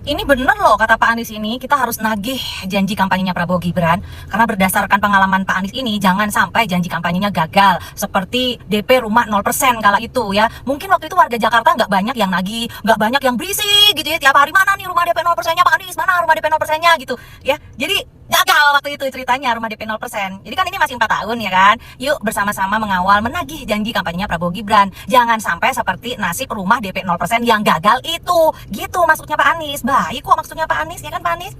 Ini bener loh kata Pak Anies ini, kita harus nagih janji kampanyenya Prabowo Gibran. Karena berdasarkan pengalaman Pak Anies ini, jangan sampai janji kampanyenya gagal. Seperti DP rumah 0% kala itu ya. Mungkin waktu itu warga Jakarta nggak banyak yang nagih, nggak banyak yang berisik gitu ya. Tiap hari, mana nih rumah DP 0%-nya Pak Anies, mana rumah DP 0%-nya gitu ya. Jadi gagal waktu itu ceritanya rumah DP 0%. Jadi kan ini masih 4 tahun ya kan. Yuk bersama-sama mengawal menagih janji kampanyenya Prabowo Gibran. Jangan sampai seperti nasib rumah DP 0% yang gagal itu. Gitu maksudnya Pak Anies. Baik kok maksudnya Pak Anies, ya kan Pak Anies?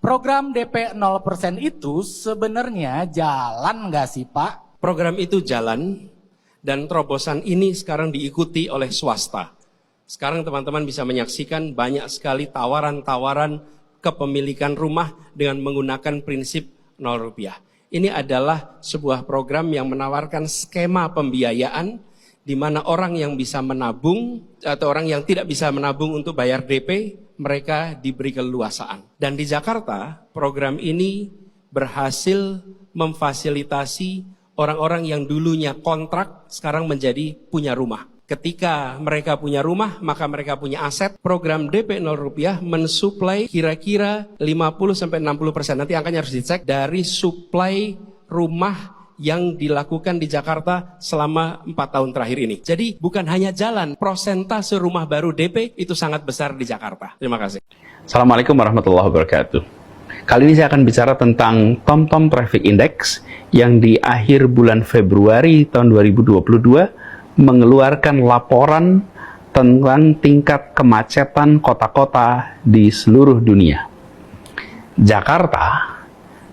Program DP 0% itu sebenarnya jalan nggak sih Pak? Program itu jalan dan terobosan ini sekarang diikuti oleh swasta. Sekarang teman-teman bisa menyaksikan banyak sekali tawaran-tawaran kepemilikan rumah dengan menggunakan prinsip 0 rupiah. Ini adalah sebuah program yang menawarkan skema pembiayaan di mana orang yang bisa menabung atau orang yang tidak bisa menabung untuk bayar DP, mereka diberi keleluasaan. Dan di Jakarta, program ini berhasil memfasilitasi orang-orang yang dulunya kontrak sekarang menjadi punya rumah. Ketika mereka punya rumah, maka mereka punya aset. Program DP 0 rupiah mensuplai kira-kira 50-60%. Nanti angkanya harus dicek dari suplai rumah yang dilakukan di Jakarta selama 4 tahun terakhir ini. Jadi bukan hanya jalan, prosentase rumah baru DP itu sangat besar di Jakarta. Terima kasih. Assalamualaikum warahmatullahi wabarakatuh. Kali ini saya akan bicara tentang TomTom Traffic Index yang di akhir bulan Februari tahun 2022 mengeluarkan laporan tentang tingkat kemacetan kota-kota di seluruh dunia. Jakarta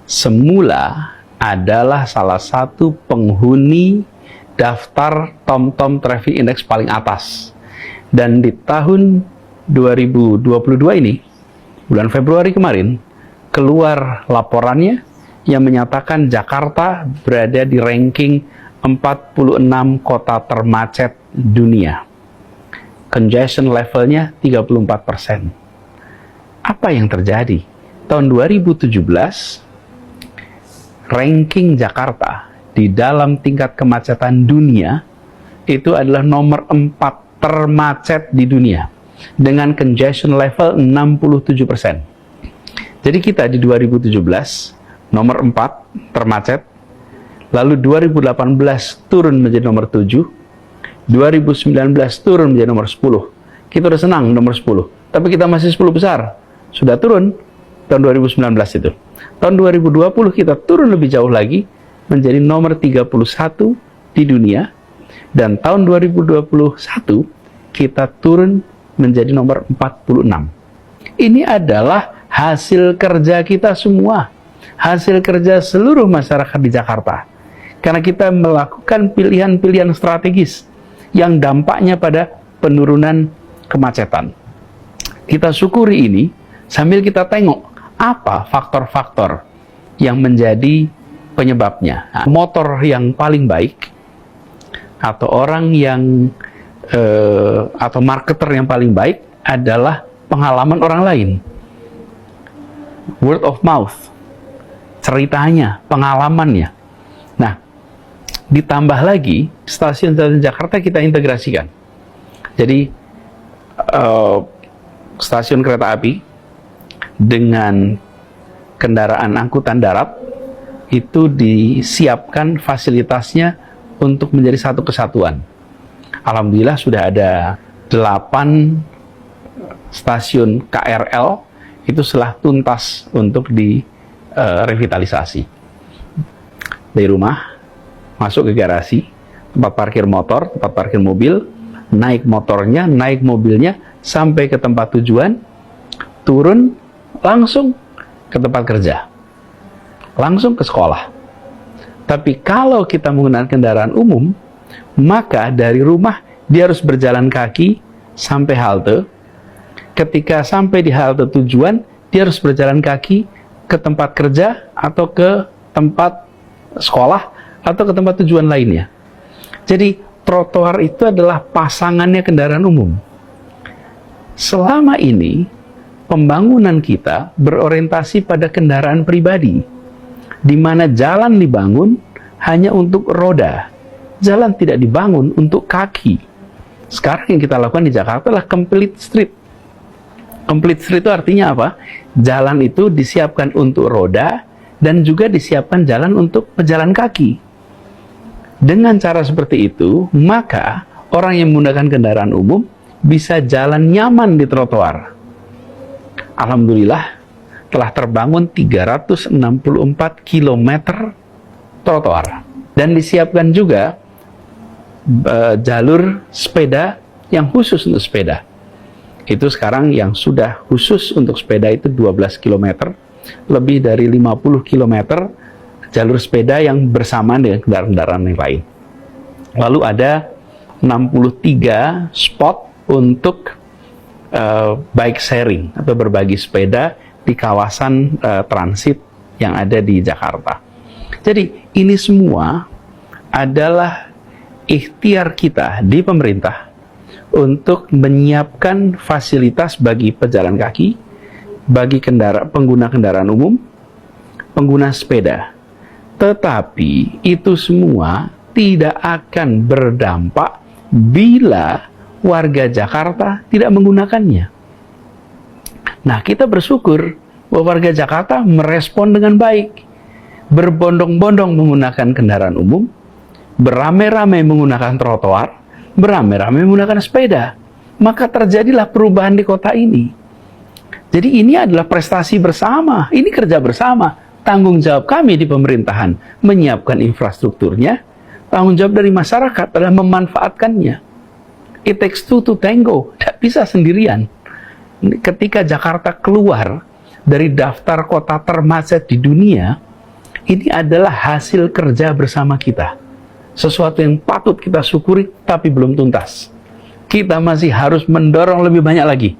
semula adalah salah satu penghuni daftar TomTom Traffic Index paling atas. Dan di tahun 2022 ini, bulan Februari kemarin, keluar laporannya yang menyatakan Jakarta berada di ranking 46 kota termacet dunia. Congestion levelnya 34%. Apa yang terjadi? Tahun 2017, ranking Jakarta di dalam tingkat kemacetan dunia itu adalah nomor 4 termacet di dunia dengan congestion level 67%. Jadi kita di 2017 nomor 4 termacet, lalu 2018 turun menjadi nomor 7, 2019 turun menjadi nomor 10. Kita udah senang nomor 10, tapi kita masih 10 besar. Sudah turun tahun 2019 itu. Tahun 2020 kita turun lebih jauh lagi menjadi nomor 31 di dunia, dan tahun 2021 kita turun menjadi nomor 46. Ini adalah hasil kerja kita semua, hasil kerja seluruh masyarakat di Jakarta. Karena kita melakukan pilihan-pilihan strategis yang dampaknya pada penurunan kemacetan. Kita syukuri ini sambil kita tengok apa faktor-faktor yang menjadi penyebabnya. Motor yang paling baik, atau orang yang atau marketer yang paling baik adalah pengalaman orang lain. Word of mouth, ceritanya, pengalamannya. Nah, ditambah lagi stasiun-stasiun Jakarta kita integrasikan. Jadi stasiun kereta api dengan kendaraan angkutan darat itu disiapkan fasilitasnya untuk menjadi satu kesatuan. Alhamdulillah sudah ada 8 stasiun KRL itu telah tuntas untuk direvitalisasi. Dari rumah masuk ke garasi, tempat parkir motor, tempat parkir mobil, naik motornya, naik mobilnya sampai ke tempat tujuan, turun langsung ke tempat kerja, langsung ke sekolah. Tapi kalau kita menggunakan kendaraan umum, maka dari rumah dia harus berjalan kaki sampai halte. Ketika sampai di halte tujuan, dia harus berjalan kaki ke tempat kerja atau ke tempat sekolah atau ke tempat tujuan lainnya. Jadi trotoar itu adalah pasangannya kendaraan umum. Selama ini pembangunan kita berorientasi pada kendaraan pribadi, di mana jalan dibangun hanya untuk roda, jalan tidak dibangun untuk kaki. Sekarang yang kita lakukan di Jakarta adalah complete street. Complete street itu artinya apa? Jalan itu disiapkan untuk roda dan juga disiapkan jalan untuk pejalan kaki. Dengan cara seperti itu, maka orang yang menggunakan kendaraan umum bisa jalan nyaman di trotoar. Alhamdulillah, telah terbangun 364 km trotoar. Dan disiapkan juga jalur sepeda yang khusus untuk sepeda. Itu sekarang yang sudah khusus untuk sepeda itu 12 km, lebih dari 50 km jalur sepeda yang bersamaan dengan kendaraan-kendaraan yang lain. Lalu ada 63 spot untuk bike sharing atau berbagi sepeda di kawasan transit yang ada di Jakarta. Jadi ini semua adalah ikhtiar kita di pemerintah untuk menyiapkan fasilitas bagi pejalan kaki, bagi pengguna kendaraan umum, pengguna sepeda. Tetapi itu semua tidak akan berdampak bila warga Jakarta tidak menggunakannya. Nah, kita bersyukur bahwa warga Jakarta merespon dengan baik. Berbondong-bondong menggunakan kendaraan umum, beramai-ramai menggunakan trotoar, beramai-ramai menggunakan sepeda. Maka terjadilah perubahan di kota ini. Jadi ini adalah prestasi bersama, ini kerja bersama. Tanggung jawab kami di pemerintahan menyiapkan infrastrukturnya, tanggung jawab dari masyarakat adalah memanfaatkannya. It takes two to tango, tidak bisa sendirian. Ketika Jakarta keluar dari daftar kota termacet di dunia, ini adalah hasil kerja bersama kita. Sesuatu yang patut kita syukuri, tapi belum tuntas. Kita masih harus mendorong lebih banyak lagi.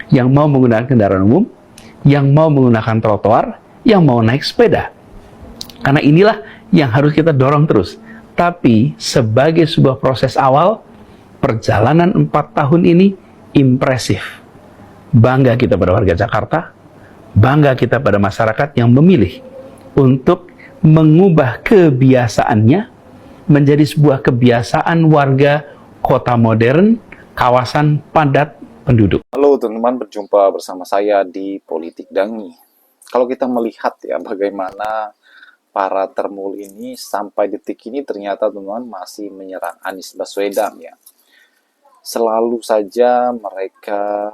Yang mau menggunakan kendaraan umum, yang mau menggunakan trotoar, yang mau naik sepeda. Karena inilah yang harus kita dorong terus. Tapi sebagai sebuah proses awal, perjalanan 4 tahun ini impresif. Bangga kita pada warga Jakarta, bangga kita pada masyarakat yang memilih untuk mengubah kebiasaannya menjadi sebuah kebiasaan warga kota modern, kawasan padat penduduk. Halo teman-teman, berjumpa bersama saya di Politik Dangi. Kalau kita melihat ya bagaimana para termul ini sampai detik ini ternyata teman-teman masih menyerang Anies Baswedan ya. Selalu saja mereka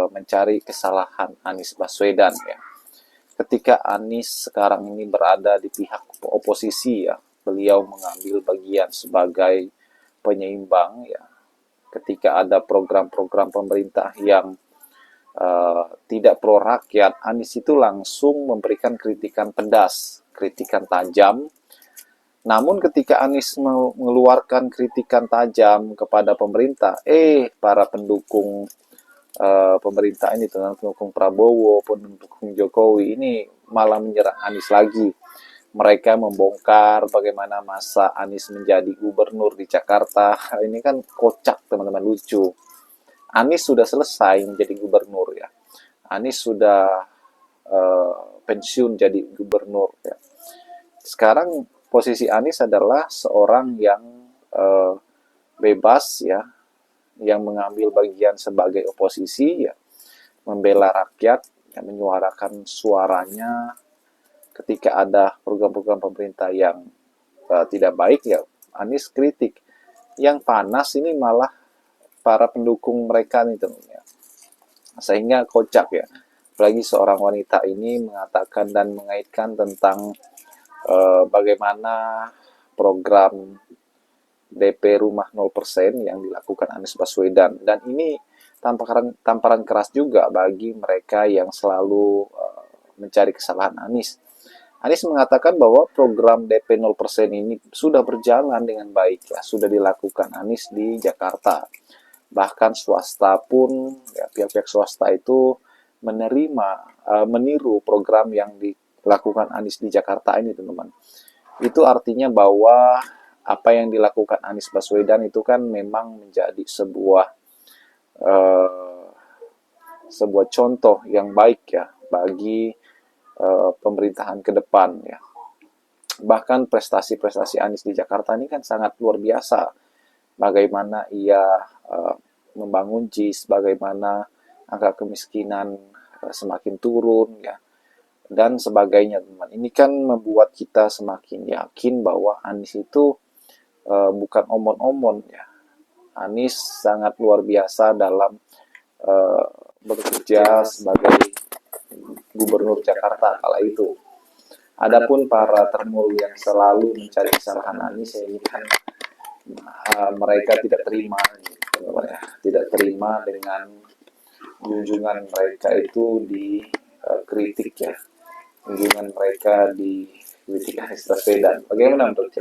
mencari kesalahan Anies Baswedan ya. Ketika Anies sekarang ini berada di pihak oposisi ya, beliau mengambil bagian sebagai penyeimbang ya. Ketika ada program-program pemerintah yang tidak pro rakyat, Anies itu langsung memberikan kritikan pedas, kritikan tajam. Namun ketika Anies mengeluarkan kritikan tajam kepada pemerintah, para pendukung pemerintah ini, pendukung Prabowo, pendukung Jokowi ini malah menyerang Anies lagi. Mereka membongkar bagaimana masa Anies menjadi gubernur di Jakarta. Ini kan kocak teman-teman, lucu. Anies sudah selesai menjadi gubernur ya. Anies sudah pensiun jadi gubernur ya. Sekarang posisi Anies adalah seorang yang bebas ya, yang mengambil bagian sebagai oposisi ya, membela rakyat, yang menyuarakan suaranya. Ketika ada program-program pemerintah yang tidak baik ya, Anies kritik. Yang panas ini malah para pendukung mereka nih teman-teman. Sehingga kocak ya. Apalagi seorang wanita ini mengatakan dan mengaitkan tentang bagaimana program DP rumah 0% yang dilakukan Anies Baswedan. Dan ini tamparan keras juga bagi mereka yang selalu mencari kesalahan Anies. Anies mengatakan bahwa program DP 0% ini sudah berjalan dengan baik ya, sudah dilakukan Anies di Jakarta. Bahkan swasta pun ya, pihak-pihak swasta itu meniru program yang dilakukan Anies di Jakarta ini teman-teman. Itu artinya bahwa apa yang dilakukan Anies Baswedan itu kan memang menjadi sebuah contoh yang baik ya bagi pemerintahan ke depan ya. Bahkan prestasi-prestasi Anies di Jakarta ini kan sangat luar biasa. Bagaimana ia membangun JIS, bagaimana angka kemiskinan semakin turun ya, dan sebagainya teman. Ini kan membuat kita semakin yakin bahwa Anies itu bukan omon-omon ya. Anies sangat luar biasa dalam bekerja sebagai gubernur Jakarta kala itu. Adapun para termul yang selalu mencari kesalahan Anies, ini kan mereka tidak terima, gitu, ya. Tidak terima dengan junjungan mereka itu dikritik ya. Kunjungan mereka di kritik Anies Baswedan. Bagaimana menurut